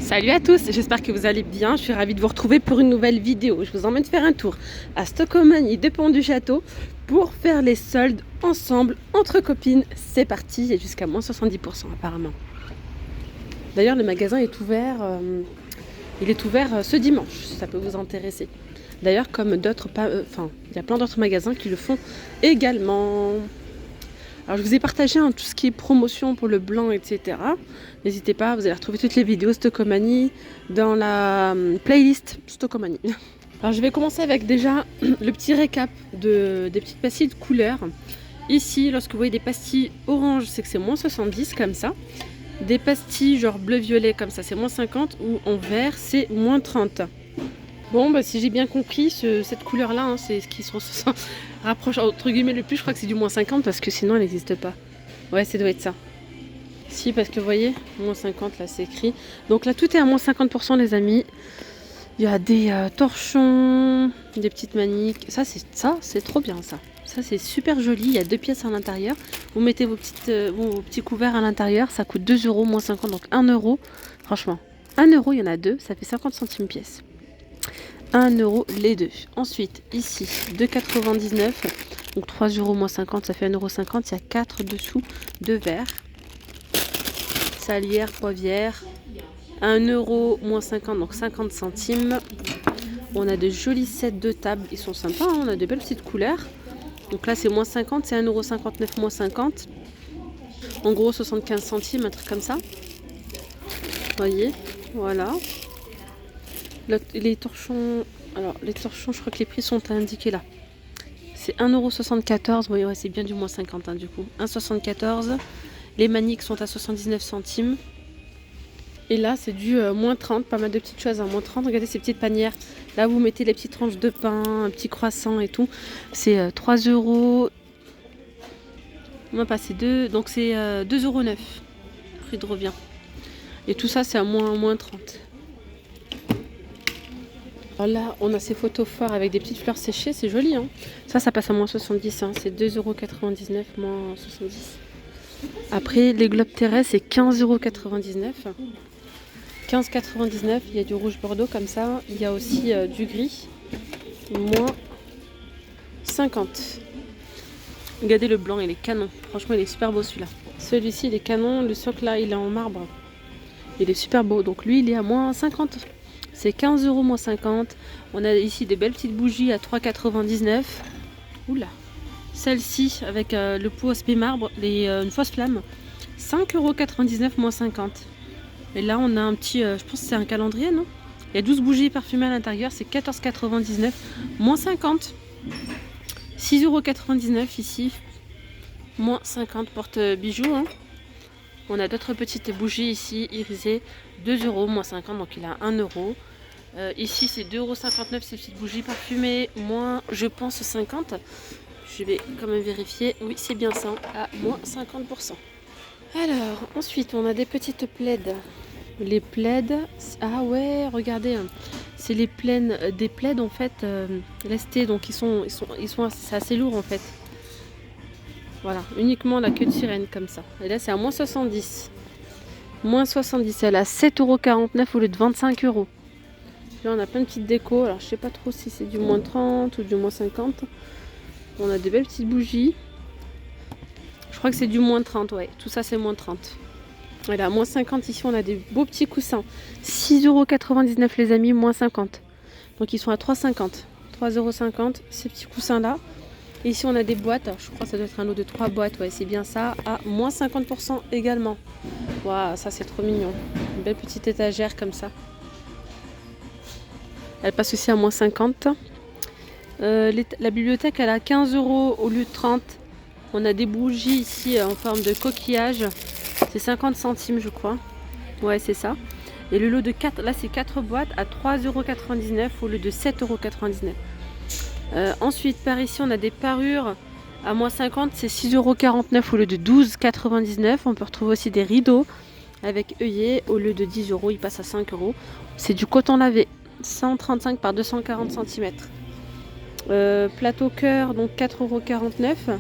Salut à tous, j'espère que vous allez bien. Je suis ravie de vous retrouver pour une nouvelle vidéo. Je vous emmène faire un tour à Stockholm de Pont du Château pour faire les soldes ensemble entre copines. C'est parti, et jusqu'à moins 70% apparemment. D'ailleurs, le magasin est ouvert, ce dimanche, si ça peut vous intéresser. D'ailleurs, comme d'autres, il y a plein d'autres magasins qui le font également. Alors je vous ai partagé tout ce qui est promotion pour le blanc, etc. N'hésitez pas, vous allez retrouver toutes les vidéos Stockomanie dans la playlist Stockomanie. Alors je vais commencer avec déjà le petit récap des petites pastilles de couleurs. Ici, lorsque vous voyez des pastilles orange, c'est que c'est moins 70 comme ça. Des pastilles genre bleu-violet comme ça, c'est moins 50. Ou en vert, c'est moins 30. Bon, bah, si j'ai bien compris, cette couleur-là, c'est ce qui se rapproche entre guillemets le plus. Je crois que c'est du moins 50 parce que sinon elle n'existe pas. Ouais, ça doit être ça. Si, parce que vous voyez, moins 50, là c'est écrit. Donc là, tout est à moins 50%, les amis. Il y a des torchons, des petites maniques. Ça, c'est trop bien ça. Ça, c'est super joli. Il y a 2 pièces à l'intérieur. Vous mettez vos petits couverts à l'intérieur. Ça coûte 2 euros, moins 50, donc 1 euro. Franchement, 1 euro, il y en a 2. Ça fait 50 centimes pièce. 1 euro les deux. Ensuite, ici, 2,99. Donc 3 euros moins 50, ça fait 1,50 euro. Il y a 4 dessous de verre. Salière, poivrière. 1 euro moins 50, donc 50 centimes. On a de jolis sets de table. Ils sont sympas, hein, on a de belles petites couleurs. Donc là, c'est moins 50, c'est 1,59 € moins 50. En gros, 75 centimes, un truc comme ça. Vous voyez, voilà. Les torchons, je crois que les prix sont indiqués là. C'est 1,74 €. Oui, ouais, c'est bien du moins 50 hein, du coup. 1,74 €. Les maniques sont à 79 centimes. Et là, c'est du moins 30. Pas mal de petites choses à moins 30. Regardez ces petites panières. Là, vous mettez les petites tranches de pain, un petit croissant et tout. C'est 3 euros. Non, pas, c'est 2. Donc, c'est 2,09 €. Prix de revient. Et tout ça, c'est à moins 30. Alors là, on a ces photos forts avec des petites fleurs séchées, c'est joli. Hein, ça passe à moins 70. Hein, c'est 2,99 € moins 70. Après, les globes terrestres, c'est 15,99 €. 15,99 €. Il y a du rouge bordeaux comme ça. Il y a aussi du gris. Moins 50. Regardez le blanc, il est canon. Franchement, il est super beau celui-là. Celui-ci, il est canon. Le socle là, il est en marbre. Il est super beau. Donc lui, il est à moins 50. C'est 15 € moins 50. On a ici des belles petites bougies à 3,99 €. Oula. Celle-ci avec le pot aspect marbre, une fausse flamme. 5,99 € moins 50. Et là, on a un petit, je pense que c'est un calendrier, non? Il y a 12 bougies parfumées à l'intérieur. C'est 14,99 € moins 50. 6,99 € ici. Moins 50 porte bijoux. Hein. On a d'autres petites bougies ici, irisées. 2 € moins 50, donc il a 1 €. Ici, c'est 2,59 € ces petites bougies parfumées, moins, je pense, 50. Je vais quand même vérifier. Oui, c'est bien ça, à moins 50%. Alors, ensuite, on a des petites plaids. Les plaids, ah ouais, regardez, c'est les des plaids en fait, lestés, donc c'est assez lourd en fait. Voilà, uniquement la queue de sirène comme ça. Et là, c'est à moins 70. Moins 70, elle a 7,49 € au lieu de 25 €. Là, on a plein de petites décos. Alors, je sais pas trop si c'est du moins 30 ou du moins 50. On a des belles petites bougies. Je crois que c'est du moins 30, ouais. Tout ça, c'est moins 30. Voilà, moins 50. Ici, on a des beaux petits coussins. 6,99 € les amis, moins 50. Donc, ils sont à 3,50. 3,50 € ces petits coussins-là. Et ici, on a des boîtes. Alors, je crois que ça doit être un lot de 3 boîtes. Ouais, c'est bien ça. À moins 50% également. Waouh, ça, c'est trop mignon. Une belle petite étagère comme ça. Elle passe aussi à moins 50. La bibliothèque, elle a 15 € au lieu de 30. On a des bougies ici en forme de coquillage. C'est 50 centimes, je crois. Ouais, c'est ça. Et le lot de 4, là, c'est 4 boîtes à 3,99 € au lieu de 7,99 €. Ensuite, par ici, on a des parures à moins 50. C'est 6,49 € au lieu de 12,99 €. On peut retrouver aussi des rideaux avec œillet. Au lieu de 10 €, il passe à 5 €. C'est du coton lavé. 135 par 240 cm. Plateau cœur, donc 4,49 €.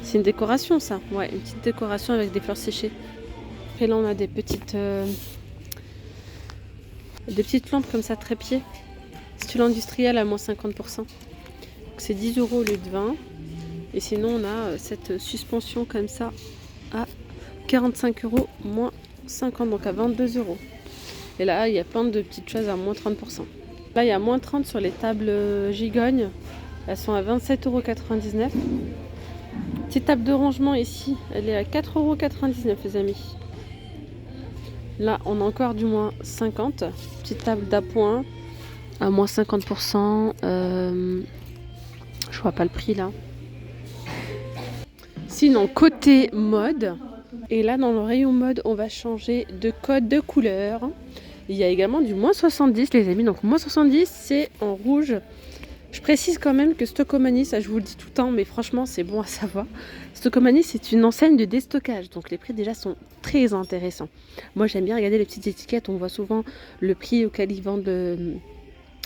C'est une décoration ça. Ouais, une petite décoration avec des fleurs séchées. Et là on a des petites Des petites lampes comme ça, trépied. Style industriel à moins 50%. C'est 10 € au lieu de 20. Et sinon, on a cette suspension comme ça à 45 € moins 50, donc à 22 €. Et là, il y a plein de petites choses à moins 30%. Là, il y a moins 30 sur les tables gigognes. Elles sont à 27,99 €. Petite table de rangement ici, elle est à 4,99 € les amis. Là, on a encore du moins 50. Petite table d'appoint à moins 50%. Je vois pas le prix là. Sinon, côté mode, et là dans le rayon mode, on va changer de code de couleur. Il y a également du moins 70 les amis. Donc moins 70, c'est en rouge. Je précise quand même que Stockomanie, ça je vous le dis tout le temps, mais franchement c'est bon à savoir. Stockomanie, c'est une enseigne de déstockage, donc les prix déjà sont très intéressants. Moi j'aime bien regarder les petites étiquettes, on voit souvent le prix auquel ils vendent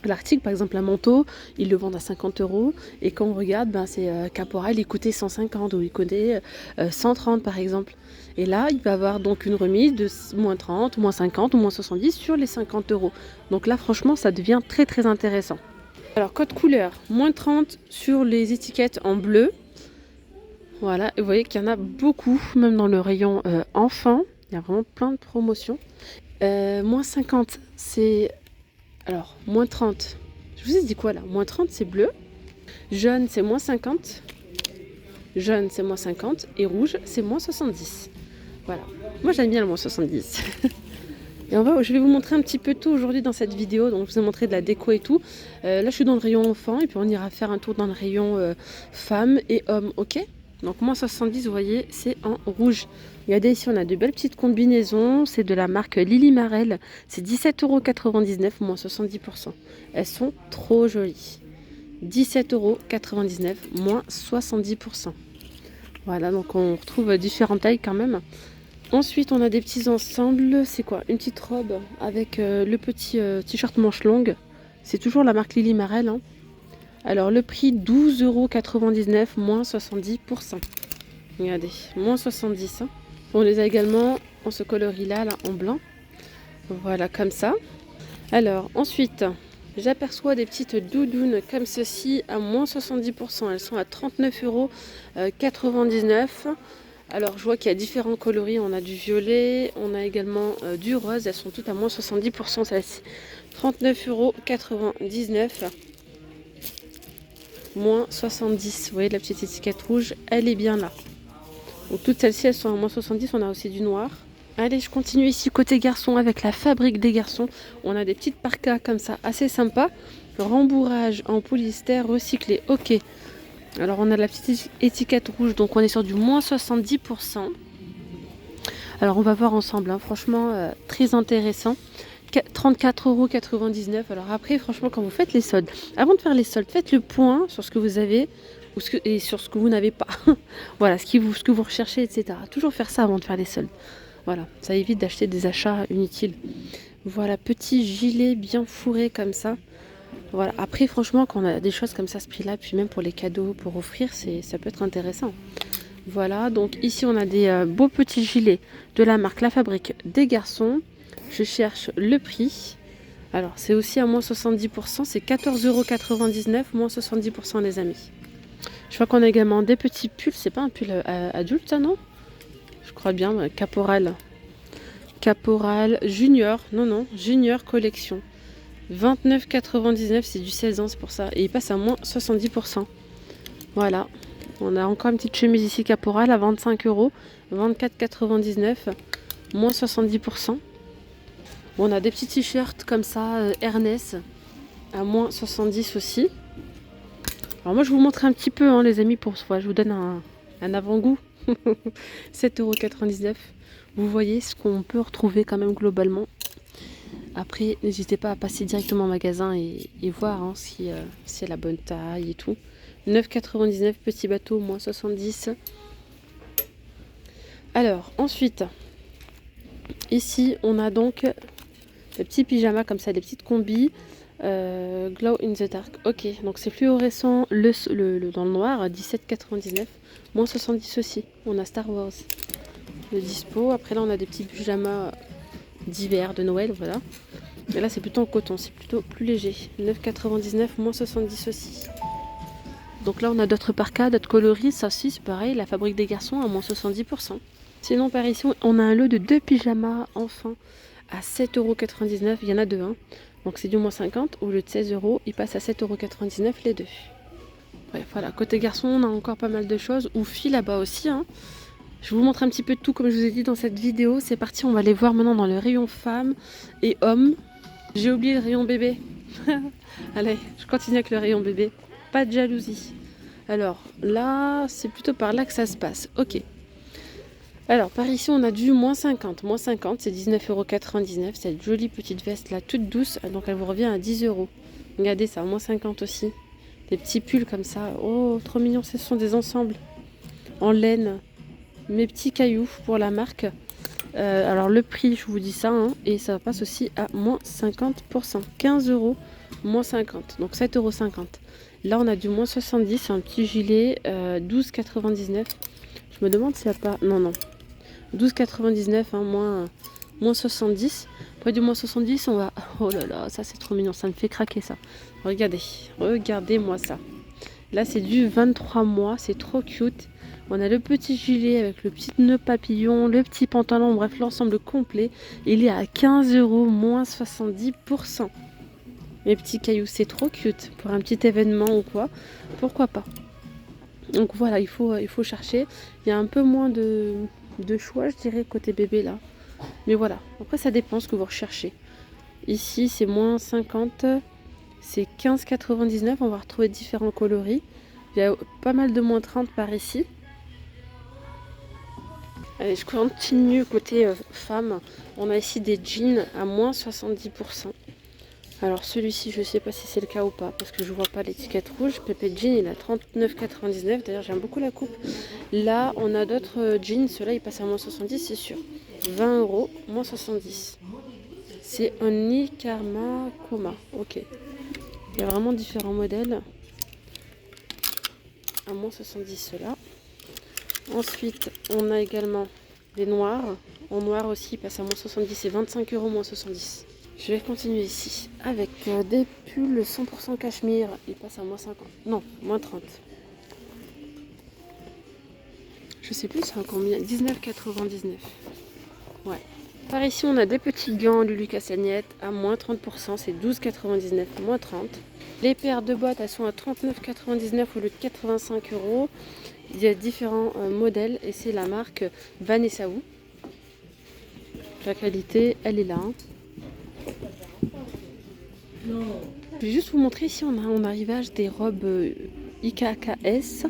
l'article, par exemple un manteau, ils le vendent à 50 €, et quand on regarde, c'est Caporal, il coûtait 150 ou il coûtait 130 par exemple. Et là, il va y avoir donc une remise de moins 30, moins 50 ou moins 70 sur les 50 €. Donc là, franchement, ça devient très très intéressant. Alors, code couleur, moins 30 sur les étiquettes en bleu. Voilà, et vous voyez qu'il y en a beaucoup, même dans le rayon enfant. Il y a vraiment plein de promotions. Moins 50, c'est... Alors, moins 30. Je vous ai dit quoi là? Moins 30, c'est bleu. Jaune, c'est moins 50. Jaune, c'est moins 50. Et rouge, c'est moins 70. Voilà. Moi, j'aime bien le moins 70. Et je vais vous montrer un petit peu tout aujourd'hui dans cette vidéo. Donc, je vous ai montré de la déco et tout. Là, je suis dans le rayon enfant. Et puis, on ira faire un tour dans le rayon femmes et hommes. Ok? Donc, moins 70, vous voyez, c'est en rouge. Regardez ici, on a de belles petites combinaisons. C'est de la marque Lily Marel. C'est 17,99 € moins 70%. Elles sont trop jolies. 17,99 € moins 70%. Voilà, donc on retrouve différentes tailles quand même. Ensuite, on a des petits ensembles. C'est quoi? Une petite robe avec le petit t-shirt manche longue. C'est toujours la marque Lily Marel. Hein. Alors, le prix 12,99 € moins 70%. Regardez, moins 70. Hein. On les a également en ce coloris-là, là, en blanc. Voilà, comme ça. Alors, ensuite, j'aperçois des petites doudounes comme ceci à moins 70%. Elles sont à 39,99 €. Alors, je vois qu'il y a différents coloris. On a du violet, on a également du rose. Elles sont toutes à moins 70%, celles-ci. 39,99 €. Moins 70. Vous voyez la petite étiquette rouge, elle est bien là. Donc toutes celles-ci, elles sont à moins 70. On a aussi du noir. Allez, je continue ici côté garçon avec la fabrique des garçons. On a des petites parkas comme ça, assez sympa. Rembourrage en polyester recyclé. Ok. Alors on a la petite étiquette rouge, donc on est sur du moins 70%. Alors on va voir ensemble, hein. Franchement très intéressant. 34,99 €. Alors après, franchement, quand vous faites les soldes, avant de faire les soldes, faites le point sur ce que vous avez et sur ce que vous n'avez pas. Voilà, ce que vous recherchez, etc. Toujours faire ça avant de faire les soldes. Voilà, ça évite d'acheter des achats inutiles. Voilà, petit gilet bien fourré comme ça. Voilà, après, franchement, quand on a des choses comme ça, ce prix-là, puis même pour les cadeaux, pour offrir, ça peut être intéressant. Voilà, donc ici, on a des beaux petits gilets de la marque La Fabrique des garçons. Je cherche le prix. Alors, c'est aussi à moins 70%. C'est 14,99 € moins 70% les amis. Je vois qu'on a également des petits pulls. C'est pas un pull adulte, ça, non? Je crois bien. Caporal. Caporal Junior. Non, Junior Collection. 29,99 €. C'est du 16 ans, c'est pour ça. Et il passe à moins 70%. Voilà. On a encore une petite chemise ici Caporal à 25 €. 24,99 €. Moins 70%. On a des petits t-shirts comme ça, Ernest, à moins 70 aussi. Alors moi je vous montre un petit peu hein, les amis, pour ce fois je vous donne un avant-goût. 7,99 €. Vous voyez ce qu'on peut retrouver quand même globalement. Après n'hésitez pas à passer directement au magasin et voir hein, si c'est la bonne taille et tout. 9,99 €, petit bateau, moins 70. Alors ensuite, ici on a donc des petits pyjamas comme ça, des petites combis. Glow in the dark. Ok, donc c'est fluorescent dans le noir, 17,99 €. Moins 70 aussi. On a Star Wars de dispo. Après là, on a des petits pyjamas d'hiver, de Noël, voilà. Et là, c'est plutôt en coton, c'est plutôt plus léger. 9,99, moins 70 aussi. Donc là, on a d'autres parkas, d'autres coloris. Ça aussi, c'est pareil, la fabrique des garçons à moins 70%. Sinon, par ici, on a un lot de 2 pyjamas enfants à 7,99 €. Il y en a deux, hein. Donc c'est du moins 50. Au lieu de 16 €, il passe à 7,99 € les deux. Bref, voilà. Côté garçon, on a encore pas mal de choses. Ou filles là-bas aussi, hein. Je vous montre un petit peu de tout, comme je vous ai dit dans cette vidéo. C'est parti, on va aller voir maintenant dans le rayon femmes et hommes. J'ai oublié le rayon bébé. Allez, je continue avec le rayon bébé. Pas de jalousie. Alors là, c'est plutôt par là que ça se passe. Ok. Alors par ici, on a du moins 50. Moins 50, c'est 19,99 €. Cette jolie petite veste là, toute douce. Donc elle vous revient à 10 €. Regardez ça, moins 50 aussi. Des petits pulls comme ça. Oh, trop mignon. Ce sont des ensembles en laine. Mes petits cailloux pour la marque. Alors le prix, je vous dis ça, hein, et ça passe aussi à moins 50%. 15 €, moins 50. Donc 7,50 €. Là, on a du moins 70, un petit gilet, 12,99 €. Je me demande s'il n'y a pas... Non, non. 12,99 €, hein, moins 70. Après du moins 70, on va... Oh là là, ça c'est trop mignon, ça me fait craquer ça. Regardez, regardez-moi ça. Là, c'est du 23 mois, c'est trop cute. On a le petit gilet avec le petit nœud papillon, le petit pantalon, bref, l'ensemble complet. Il est à 15 €, moins 70%. Les petits cailloux, c'est trop cute. Pour un petit événement ou quoi, pourquoi pas. Donc voilà, il faut chercher. Il y a un peu moins de choix, je dirais, côté bébé là. Mais voilà, après ça dépend ce que vous recherchez. Ici, c'est moins 50, c'est 15,99 €. On va retrouver différents coloris. Il y a pas mal de moins 30 par ici. Allez, je continue côté femmes. On a ici des jeans à moins 70%. Alors celui-ci, je ne sais pas si c'est le cas ou pas, parce que je vois pas l'étiquette rouge. Pépé Jean, il a 39,99 €. D'ailleurs, j'aime beaucoup la coupe. Là, on a d'autres jeans. Ceux-là, ils passent à moins 70, c'est sûr. 20 €, moins 70. C'est un Nikarma Koma. Ok. Il y a vraiment différents modèles. À moins 70, ceux-là. Ensuite, on a également des noirs. En noir aussi, ils passent à moins 70 et 25 €, moins 70. Je vais continuer ici avec des pulls 100% cachemire. Ils passent à moins 50. Non, moins 30. Je sais plus, c'est à combien. 19,99. Ouais. Par ici, on a des petits gants Lulu Castagnette à moins 30%. C'est 12,99, moins 30. Les paires de bottes, elles sont à 39,99 au lieu de 85 €. Il y a différents modèles et c'est la marque Vanessa Wu. La qualité, elle est là. Hein. Je vais juste vous montrer ici, on a en arrivage des robes IKKS.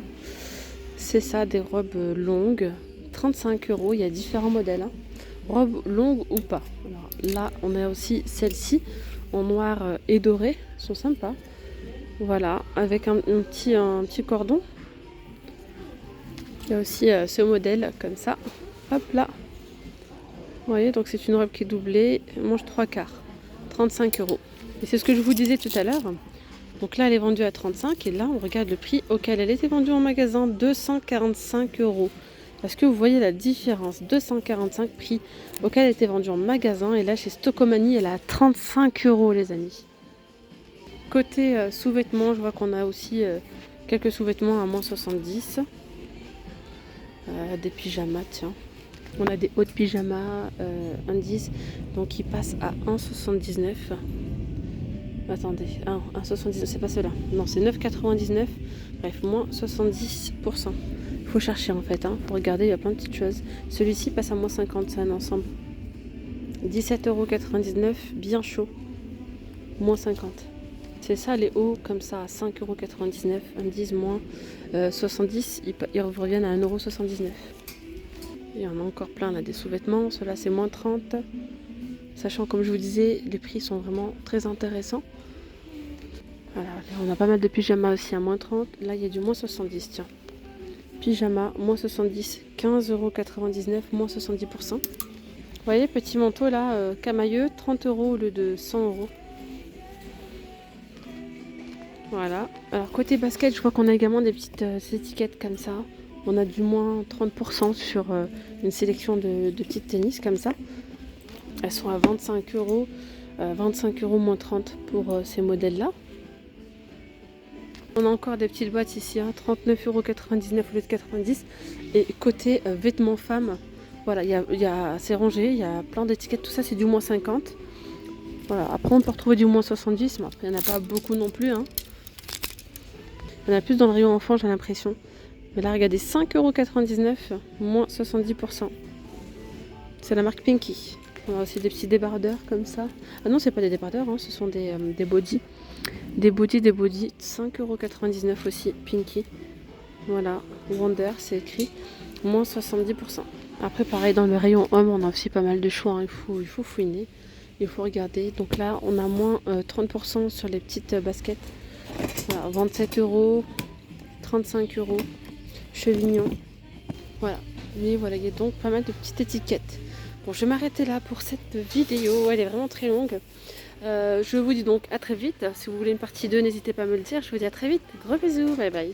C'est ça, des robes longues. 35 €, il y a différents modèles. Hein. Robes longues ou pas. Alors, là, on a aussi celle-ci en noir et doré. Elles sont sympas. Voilà, avec un petit cordon. Il y a aussi ce modèle comme ça. Hop là. Vous voyez, donc c'est une robe qui est doublée. Manche 3/4. 35 €. Et c'est ce que je vous disais tout à l'heure. Donc là, elle est vendue à 35 € et là, on regarde le prix auquel elle était vendue en magasin, 245 €. Est-ce que vous voyez la différence? 245 prix auquel elle était vendue en magasin et là, chez Stocomanie, elle est à 35 € les amis. Côté sous-vêtements, je vois qu'on a aussi quelques sous-vêtements à moins 70. Des pyjamas, tiens. On a des hauts de pyjamas indices, donc ils passent à 1,79 €. Attendez, 1,79, c'est pas cela. Non, c'est 9,99. Bref, moins 70%. Il faut chercher en fait, hein, pour regarder, il y a plein de petites choses. Celui-ci passe à moins 50, c'est un ensemble. 17,99 €, bien chaud. Moins 50. C'est ça, les hauts comme ça à 5,99 €. Indice moins 70, ils reviennent à 1,79 €. Il y en a encore plein là, des sous-vêtements. Ceux-là, c'est moins 30. Sachant, comme je vous disais, les prix sont vraiment très intéressants. Voilà, on a pas mal de pyjamas aussi à moins 30. Là, il y a du moins 70, tiens. Pyjama, moins 70, 15,99 €, moins 70%. Vous voyez, petit manteau là, camailleux, 30 € au lieu de 100 €. Voilà. Alors, côté basket, je vois qu'on a également des petites étiquettes comme ça. On a du moins 30% sur une sélection de petites tennis comme ça. Elles sont à 25 €. 25 euros moins 30 pour ces modèles-là. On a encore des petites boîtes ici, hein, 39,99 € au lieu de 90. Et côté vêtements femmes, voilà, c'est rangé, il y a plein d'étiquettes, tout ça c'est du moins 50. Voilà, après on peut retrouver du moins 70, mais après il n'y en a pas beaucoup non plus. Hein. Il y en a plus dans le rayon enfant, j'ai l'impression. Mais là, regardez, 5,99 €, moins 70%. C'est la marque Pinky. On a aussi des petits débardeurs comme ça. Ah non, c'est pas des débardeurs, hein, ce sont des bodys. Des bodys, 5,99 € aussi, Pinky. Voilà, Wonder, c'est écrit, moins 70%. Après, pareil, dans le rayon homme, on a aussi pas mal de choix. Hein. Il faut fouiner, il faut regarder. Donc là, on a moins 30% sur les petites baskets. Voilà, 27 €, 35 €, Chevignon. Voilà, mais voilà, il y a donc pas mal de petites étiquettes. Bon, je vais m'arrêter là pour cette vidéo. Elle est vraiment très longue. Je vous dis donc à très vite. Si vous voulez une partie 2, n'hésitez pas à me le dire. Je vous dis à très vite. Gros bisous. Bye bye.